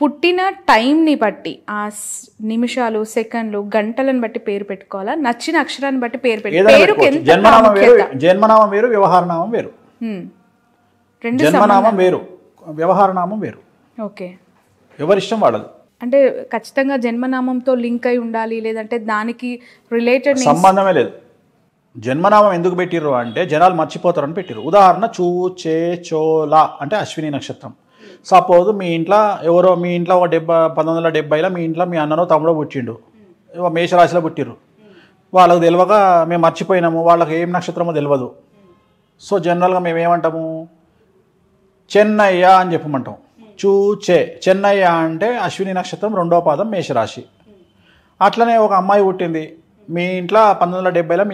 పుట్టిన టైంని బట్టి ఆ నిమిషాలు, సెకండ్లు, గంటలను బట్టి పేరు పెట్టుకోవాలా? నచ్చిన అక్షరాన్ని బట్టి పేరు పెట్టుకోవాలి. జన్మనామం వేరు, వ్యవహారనామం వేరు. జన్మనామం వేరు, వ్యవహారనామం వేరు. ఓకే, ఎవరిష్టం వాళ్ళది. అంటే ఖచ్చితంగా జన్మనామంతో లింక్ అయి ఉండాలి, లేదంటే దానికి రిలేటెడ్ సంబంధమే లేదు. జన్మనామం ఎందుకు పెట్టిర్రు అంటే జనాలు మర్చిపోతారని పెట్టిర్రు. ఉదాహరణ చూ, చే, చోలా అంటే అశ్విని నక్షత్రం. సపోజ్ మీ ఇంట్లో ఎవరో, మీ ఇంట్లో ఒక 1970లో మీ ఇంట్లో మీ అన్ననో తమ్ముడో పుట్టిండు, మేషరాశిలో పుట్టిర్రు. వాళ్ళకు తెలియక మేము మర్చిపోయినాము, వాళ్ళకి ఏం నక్షత్రమో తెలియదు. సో జనరల్గా మేము ఏమంటాము, చెన్నయ్య అని చెప్పమంటాం. చూచే చెన్నయ్య అంటే అశ్విని నక్షత్రం, 2వ పాదం, మేషరాశి. అట్లనే ఒక అమ్మాయి పుట్టింది మీ ఇంట్లో 1970లో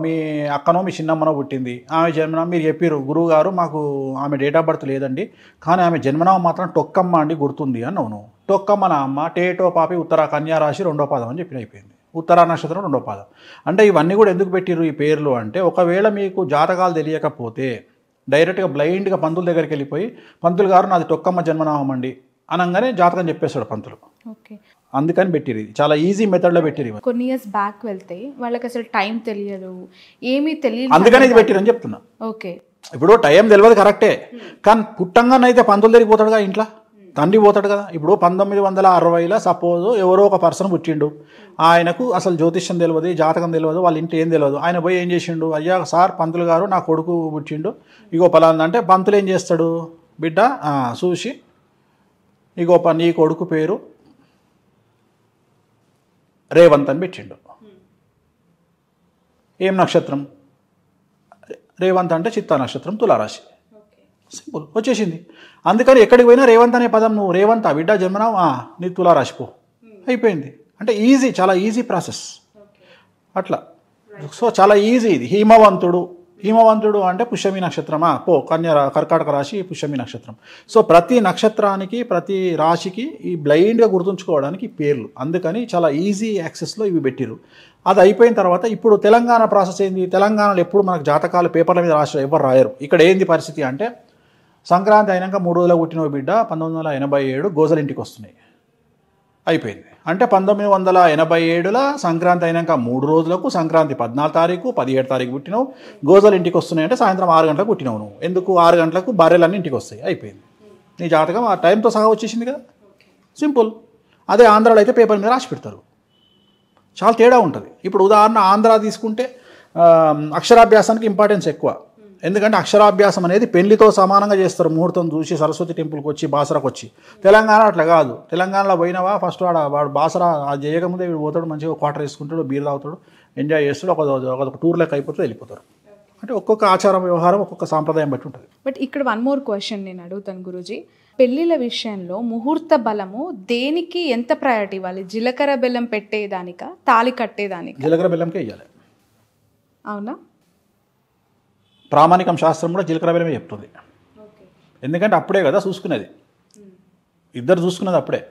మీ అక్కనో మీ చిన్నమ్మనో పుట్టింది. ఆమె జన్మనామం మీరు చెప్పారు, గురువు గారు మాకు ఆమె డేట్ ఆఫ్ బర్త్ లేదండి, కానీ ఆమె జన్మనామం మాత్రం టొక్కమ్మ అండి గుర్తుంది అని. అవును, టొక్కమ్మ నా అమ్మ, టేటో పాపి, ఉత్తర కన్యా రాశి 2వ పాదం అని చెప్పిన అయిపోయింది. ఉత్తరా నక్షత్రం 2వ పాదం. అంటే ఇవన్నీ కూడా ఎందుకు పెట్టిర్రు ఈ పేర్లు అంటే, ఒకవేళ మీకు జాతకాలు తెలియకపోతే డైరెక్ట్గా బ్లైండ్గా పంతుల దగ్గరికి వెళ్ళిపోయి, పంతులు గారు నాది టొక్కమ్మ జన్మనామం అండి అనగానే జాతకం చెప్పేస్తాడు పంతులు. ఓకే, అందుకని పెట్టిరు. చాలా ఈజీ మెథడ్లో పెట్టిరు. కొన్ని ఇయర్స్ బ్యాక్ వెళ్తే వాళ్ళకి అసలు టైం తెలియదు, ఏమీ తెలియదు, అందుకని ఇది పెట్టిరని చెప్తున్నా. ఓకే, ఇప్పుడు టైం తెలియదు కరెక్టే, కానీ పుట్టంగానైతే పంతులు దగ్గరికి పోతాడుగా, ఇంట్లో తండ్రి పోతాడు కదా. ఇప్పుడు 1960లో సపోజ్ ఎవరో ఒక పర్సన్ పుట్టిండు, ఆయనకు అసలు జ్యోతిష్యం తెలియదు, జాతకం తెలియదు, వాళ్ళ ఇంటి ఏం తెలియదు. ఆయన పోయి ఏం చేసిండు, అయ్యా సార్ పంతులు గారు నా కొడుకు పుట్టిండు, ఇగో పలానా అంటే పంతులు ఏం చేస్తాడు, బిడ్డ చూసి ఇగో నీ కొడుకు పేరు రేవంత్ అని పెట్టిండు. ఏం నక్షత్రం, రేవంత్ అంటే చిత్తా నక్షత్రం, తులారాశి. సింపుల్, వచ్చేసింది. అందుకని ఎక్కడికి పోయినా రేవంత్ అనే పదం, నువ్వు రేవంత్ బిడ్డ జన్మనామం నీ తులారాశి పో, అయిపోయింది. అంటే ఈజీ, చాలా ఈజీ ప్రాసెస్ అట్లా. సో చాలా ఈజీ ఇది. హిమవంతుడు అంటే పుష్యమి నక్షత్రమా, పో కర్కాటక రాశి, పుష్యమి నక్షత్రం. సో ప్రతి నక్షత్రానికి, ప్రతి రాశికి ఈ బ్లైండ్గా గుర్తుంచుకోవడానికి పేర్లు. అందుకని చాలా ఈజీ యాక్సెస్లో ఇవి పెట్టిరు. అది అయిపోయిన తర్వాత ఇప్పుడు తెలంగాణ ప్రాసెస్ ఏంది, తెలంగాణలో ఎప్పుడు మనకు జాతకాలు పేపర్ల మీద ఎవరు రాయరు. ఇక్కడ ఏంది పరిస్థితి అంటే, సంక్రాంతి అయినాక 3 రోజులు పుట్టిన బిడ్డ 1987 గోజలింటికి వస్తున్నాయి, అయిపోయింది. అంటే 1987లో సంక్రాంతి అయినాక 3 రోజులకు, సంక్రాంతి 14 తారీఖు 17 తారీఖు పుట్టినావు, గోజలు ఇంటికి వస్తున్నాయి అంటే సాయంత్రం 6 గంటలకు పుట్టినావు నువ్వు. ఎందుకు 6 గంటలకు బర్రెలన్నీ ఇంటికి వస్తాయి, అయిపోయింది. నీ జాతకం ఆ టైంతో సహా వచ్చేసింది కదా, సింపుల్. అదే ఆంధ్రాలో అయితే పేపర్ మీద రాసి పెడతారు, చాలా తేడా ఉంటుంది. ఇప్పుడు ఉదాహరణ ఆంధ్ర తీసుకుంటే అక్షరాభ్యాసానికి ఇంపార్టెన్స్ ఎక్కువ. ఎందుకంటే అక్షరాభ్యాసం అనేది పెళ్లితో సమానంగా చేస్తారు, ముహూర్తం చూసి సరస్వతి టెంపుల్కి వచ్చి బాసరాకు వచ్చి. తెలంగాణ అట్లా కాదు. తెలంగాణలో పోయినవా ఫస్ట్ వాడు బాసరా చేయకముందే వీడు పోతాడు, మంచిగా క్వార్టర్ వేసుకుంటాడు, బీర్ తాగుతాడు, ఎంజాయ్ చేస్తాడు, ఒక టూర్ లెక్క అయిపోతే వెళ్ళిపోతారు. అంటే ఒక్కొక్క ఆచారం వ్యవహారం ఒక్కొక్క సాంప్రదాయం బట్టి ఉంటుంది. బట్ ఇక్కడ 1 more క్వశ్చన్ నేను అడుగుతాను గురూజీ. పెళ్ళిళ్ళ విషయంలో ముహూర్త బలము దేనికి ఎంత ప్రయారిటీ ఇవ్వాలి? జీలకర్ర బెల్లం పెట్టేదానికా, తాళి కట్టేదానికి? జీలకర్ర బెల్లంకే ఇవ్వాలి. అవునా? ప్రామాణికం శాస్త్రం కూడా జీలకర్ర బెల్లమే చెప్తుంది. ఎందుకంటే అప్పుడే కదా చూసుకునేది, ఇద్దరు చూసుకునేది అప్పుడే.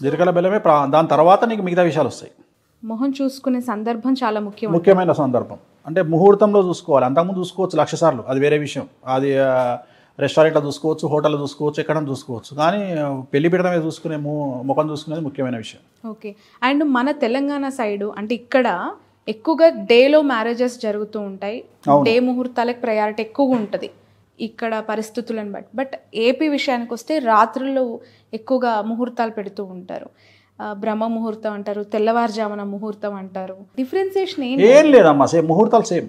జీలకర్ర బెల్లమే. దాని తర్వాత నీకు మిగతా విషయాలు వస్తాయి. మొహం చూసుకునే సందర్భం చాలా ముఖ్యమైన సందర్భం. అంటే ముహూర్తంలో చూసుకోవాలి. అంతకుముందు చూసుకోవచ్చు 1,00,000 సార్లు, అది వేరే విషయం. అది రెస్టారెంట్లో చూసుకోవచ్చు, హోటల్లో చూసుకోవచ్చు, ఎక్కడైనా చూసుకోవచ్చు. కానీ పెళ్లి పీటల మీద చూసుకునే ముఖం చూసుకునేది ముఖ్యమైన విషయం. ఓకే. అండ్ మన తెలంగాణ సైడు అంటే ఇక్కడ ఎక్కువగా డేలో మ్యారేజెస్ జరుగుతూ ఉంటాయి, డే ముహూర్తాలకు ప్రయారిటీ ఎక్కువగా ఉంటుంది ఇక్కడ పరిస్థితులను బట్టి. బట్ ఏపీ విషయానికి వస్తే రాత్రుల్లో ఎక్కువగా ముహూర్తాలు పెడుతూ ఉంటారు. బ్రహ్మ ముహూర్తం అంటారు, తెల్లవారుజామున ముహూర్తం అంటారు. డిఫరెన్సియేషన్ ఏం లేదమ్మా, సేమ్ ముహూర్తాలు సేమ్.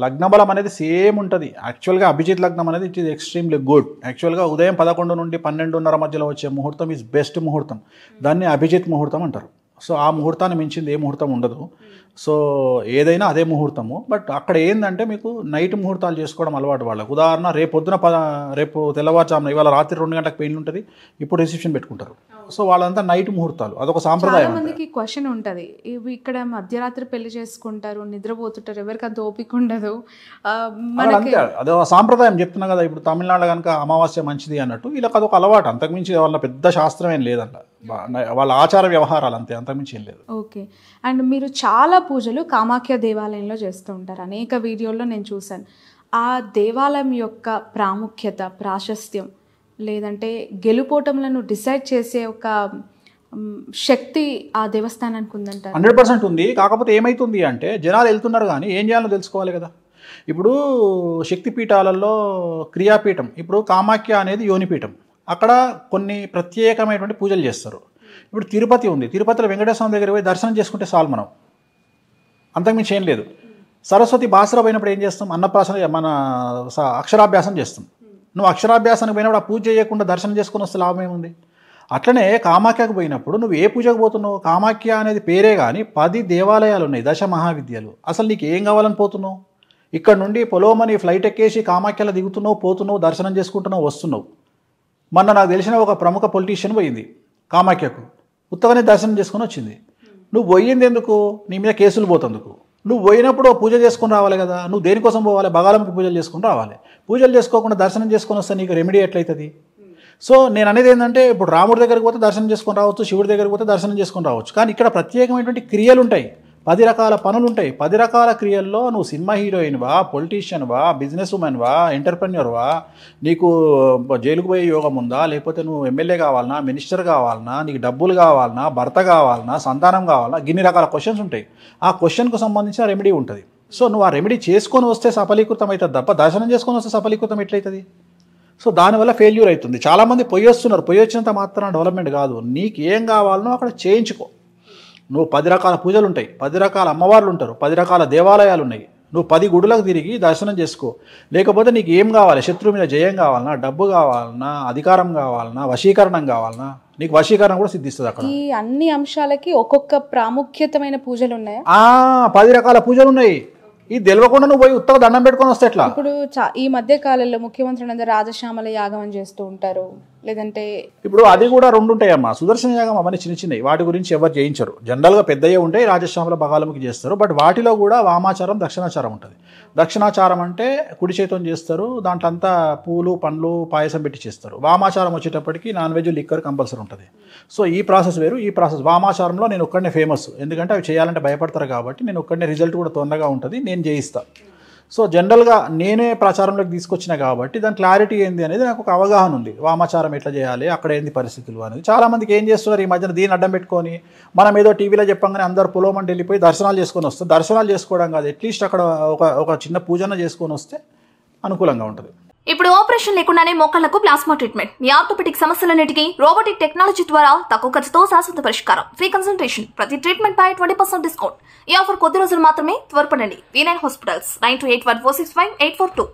లగ్న బలం అనేది సేమ్ ఉంటుంది. యాక్చువల్గా అభిజిత్ లగ్నం అనేది ఇట్ ఈస్ ఎక్స్ట్రీమ్లీ గుడ్. యాక్చువల్గా ఉదయం 11 నుండి 12:30 మధ్యలో వచ్చే ముహూర్తం ఈజ్ బెస్ట్ ముహూర్తం. దాన్ని అభిజిత్ ముహూర్తం అంటారు. సో ఆ ముహూర్తాన్ని మించింది ఏ ముహూర్తం ఉండదు. సో ఏదైనా అదే ముహూర్తము. బట్ అక్కడ ఏంటంటే మీకు నైట్ ముహూర్తాలు చేసుకోవడం అలవాటు వాళ్ళకు. ఉదాహరణ రేపు తెల్లవారుజామున, ఇవాళ రాత్రి 2 గంటలకు పెళ్లి ఉంటుంది, ఇప్పుడు రిసెప్షన్ పెట్టుకుంటారు. సో వాళ్ళంతా నైట్ ముహూర్తాలు, అదొక సాంప్రదాయం. మందికి క్వశ్చన్ ఉంటుంది, ఇవి ఇక్కడ మధ్యరాత్రి పెళ్లి చేసుకుంటారు, నిద్రపోతుంటారు, ఎవరికి అంత ఓపిక ఉండదు. అంతే, అదొక సాంప్రదాయం చెప్తున్నా కదా. ఇప్పుడు తమిళనాడు కనుక అమావాస్య మంచిది అన్నట్టు, వీళ్ళకి అదొక అలవాటు. అంతకుమించి వాళ్ళ పెద్ద శాస్త్రం ఏం లేదంట, వాళ్ళ ఆచార వ్యవహారాలు అంతే, అంతకుమించి ఏం లేదు. ఓకే. అండ్ మీరు చాలా పూజలు కామాఖ్య దేవాలయంలో చేస్తూ ఉంటారు, అనేక వీడియోల్లో నేను చూశాను. ఆ దేవాలయం యొక్క ప్రాముఖ్యత, ప్రాశస్త్యం లేదంటే గెలుపోటములను డిసైడ్ చేసే ఒక శక్తి ఆ దేవస్థానానికి ఉందంటారు? 100% ఉంది. కాకపోతే ఏమైతుంది అంటే జనాలు వెళ్తున్నారు కానీ ఏం చేయాలో తెలుసుకోవాలి కదా. ఇప్పుడు శక్తిపీఠాలలో క్రియాపీఠం, ఇప్పుడు కామాఖ్య అనేది యోనిపీఠం, అక్కడ కొన్ని ప్రత్యేకమైనటువంటి పూజలు చేస్తారు. ఇప్పుడు తిరుపతి ఉంది, తిరుపతిలో వెంకటేశ్వర స్వామి దగ్గర పోయి దర్శనం చేసుకుంటే చాలు, మనం అంతకుమించి ఏం లేదు. సరస్వతి బాసర పోయినప్పుడు ఏం చేస్తాం, అన్నప్రాసన మన అక్షరాభ్యాసం చేస్తాం. నువ్వు అక్షరాభ్యాసానికి పోయినప్పుడు ఆ పూజ చేయకుండా దర్శనం చేసుకుని వస్తే లాభం ఏముంది? అట్లనే కామాఖ్యకు పోయినప్పుడు నువ్వు ఏ పూజకు పోతున్నావు? కామాఖ్య అనేది పేరే కానీ 10 దేవాలయాలు ఉన్నాయి, 10 మహావిద్యలు. అసలు నీకు ఏం కావాలని పోతున్నావు? ఇక్కడ నుండి పొలోమని ఫ్లైట్ ఎక్కేసి కామాఖ్యలో దిగుతున్నావు, పోతున్నావు, దర్శనం చేసుకుంటున్నావు, వస్తున్నావు. మొన్న నాకు తెలిసిన ఒక ప్రముఖ పొలిటీషియన్ పోయింది కామాఖ్యకు, ఉత్తగానే దర్శనం చేసుకుని వచ్చింది. నువ్వు పోయింది ఎందుకు? నీ మీద కేసులు పోతందుకు. నువ్వు పోయినప్పుడు పూజ చేసుకుని రావాలి కదా. నువ్వు దేనికోసం పోవాలి? బగాలంకి పూజలు చేసుకుని రావాలి. పూజలు చేసుకోకుండా దర్శనం చేసుకొని వస్తే నీకు రెమెడీ ఎట్లయితుంది? సో నేను అనేది ఏంటంటే, ఇప్పుడు రాముడి దగ్గరికి పోతే దర్శనం చేసుకొని రావచ్చు, శివుడి దగ్గరికి పోతే దర్శనం చేసుకొని రావచ్చు. కానీ ఇక్కడ ప్రత్యేకమైనటువంటి క్రియలు ఉంటాయి, 10 రకాల పనులు ఉంటాయి. 10 రకాల క్రియల్లో నువ్వు సినిమా హీరోయిన్వా, పొలిటీషియన్వా, బిజినెస్ ఉమెన్వా, ఎంటర్ప్రెన్యూర్వా, నీకు జైలుకు పోయే యోగం ఉందా, లేకపోతే నువ్వు ఎమ్మెల్యే కావాలన్నా, మినిస్టర్ కావాలన్నా, నీకు డబ్బులు కావాలన్నా, భర్త కావాలన్నా, సంతానం కావాలన్నా, ఇన్ని రకాల క్వశ్చన్స్ ఉంటాయి. ఆ క్వశ్చన్కు సంబంధించిన రెమెడీ ఉంటుంది. సో నువ్వు ఆ రెమెడీ చేసుకొని వస్తే సఫలీకృతం అవుతుంది తప్ప దర్శనం చేసుకొని వస్తే సఫలీకృతం ఎట్లయితుంది? సో దానివల్ల ఫెయిల్యూర్ అవుతుంది. చాలామంది పొయ్యి వస్తున్నారు, పొయ్యి వచ్చినంత మాత్రం డెవలప్మెంట్ కాదు. నీకు ఏం కావాలనో అక్కడ చేయించుకో. నువ్వు 10 రకాల పూజలు ఉంటాయి, 10 రకాల అమ్మవార్లు ఉంటారు, 10 రకాల దేవాలయాలు ఉన్నాయి. నువ్వు 10 గుడులకు తిరిగి దర్శనం చేసుకో. లేకపోతే నీకు ఏం కావాలి? శత్రువు మీద జయం కావాలన్నా, డబ్బు కావాలన్నా, అధికారం కావాలన్నా, వశీకరణం కావాలన్నా, నీకు వశీకరణం కూడా సిద్ధిస్తుంది అక్కడ. ఈ అన్ని అంశాలకి ఒక్కొక్క ప్రాముఖ్యతమైన పూజలు ఉన్నాయా? 10 రకాల పూజలు ఉన్నాయి. ఇది తెలియకుండా నువ్వు పోయి ఉత్తగా దండం పెట్టుకొని వస్తే ఎట్లా? ఇప్పుడు ఈ మధ్య కాలంలో ముఖ్యమంత్రులు అందరూ రాజశ్యామల యాగం అని చేస్తూ ఉంటారు, లేదంటే ఇప్పుడు అది కూడా 2 ఉంటాయమ్మా. సుదర్శన యాగం అవన్నీ చిన్న చిన్నవి, వాటి గురించి ఎవరు చేయించరు. జనరల్గా పెద్దయ్యే ఉంటాయి, రాజశ్యామల బగాలముకి చేస్తారు. బట్ వాటిలో కూడా వామాచారం, దక్షిణాచారం ఉంటుంది. దక్షిణాచారం అంటే కుడి చేతితో చేస్తారు, దాంట్లో అంతా పూలు పండ్లు పాయసం పెట్టి చేస్తారు. వామాచారం వచ్చేటప్పటికి నాన్ వెజ్ లిక్కర్ కంపల్సరీ ఉంటుంది. సో ఈ ప్రాసెస్ వేరు, ఈ ప్రాసెస్. వామాచారంలో నేను ఒక్కడనే ఫేమస్, ఎందుకంటే అవి చేయాలంటే భయపడతారు కాబట్టి నేను ఒక్కడనే, రిజల్ట్ కూడా తొందరగా ఉంటుంది, నేను చేయిస్తాను. సో జనరల్గా నేనే ప్రచారంలోకి తీసుకొచ్చిన కాబట్టి దాని క్లారిటీ ఏంది అనేది నాకు ఒక అవగాహన ఉంది. వామాచారం ఎట్లా చేయాలి, అక్కడ ఏంది పరిస్థితులు అనేది. చాలామందికి ఏం చేస్తున్నారు ఈ మధ్యన, దీన్ని అడ్డం పెట్టుకొని మనం ఏదో టీవీలో చెప్పంగానే అందరు పొలోమంటే వెళ్ళిపోయి దర్శనాలు చేసుకొని వస్తారు. దర్శనాలు చేసుకోవడం కాదు, అట్లీస్ట్ అక్కడ ఒక చిన్న పూజన చేసుకొని వస్తే అనుకూలంగా ఉంటుంది. ఇప్పుడు ఆపరేషన్ లేకుండానే మోకాళ్లకు ప్లాస్మా ట్రీట్మెంట్, మీ ఆర్థోపెటిక్ సమస్యలన్నిటికీ రోబోటిక్ టెక్నాలజీ ద్వారా తక్కువ ఖర్చుతో శాశ్వత పరిష్కారం, ఫ్రీ కన్సల్టేషన్, ప్రతి ట్రీట్మెంట్ పై 20% డిస్కౌంట్. ఈ ఆఫర్ కొద్ది రోజులు మాత్రమే, త్వరపడండి. V9 hospitals 9281465842.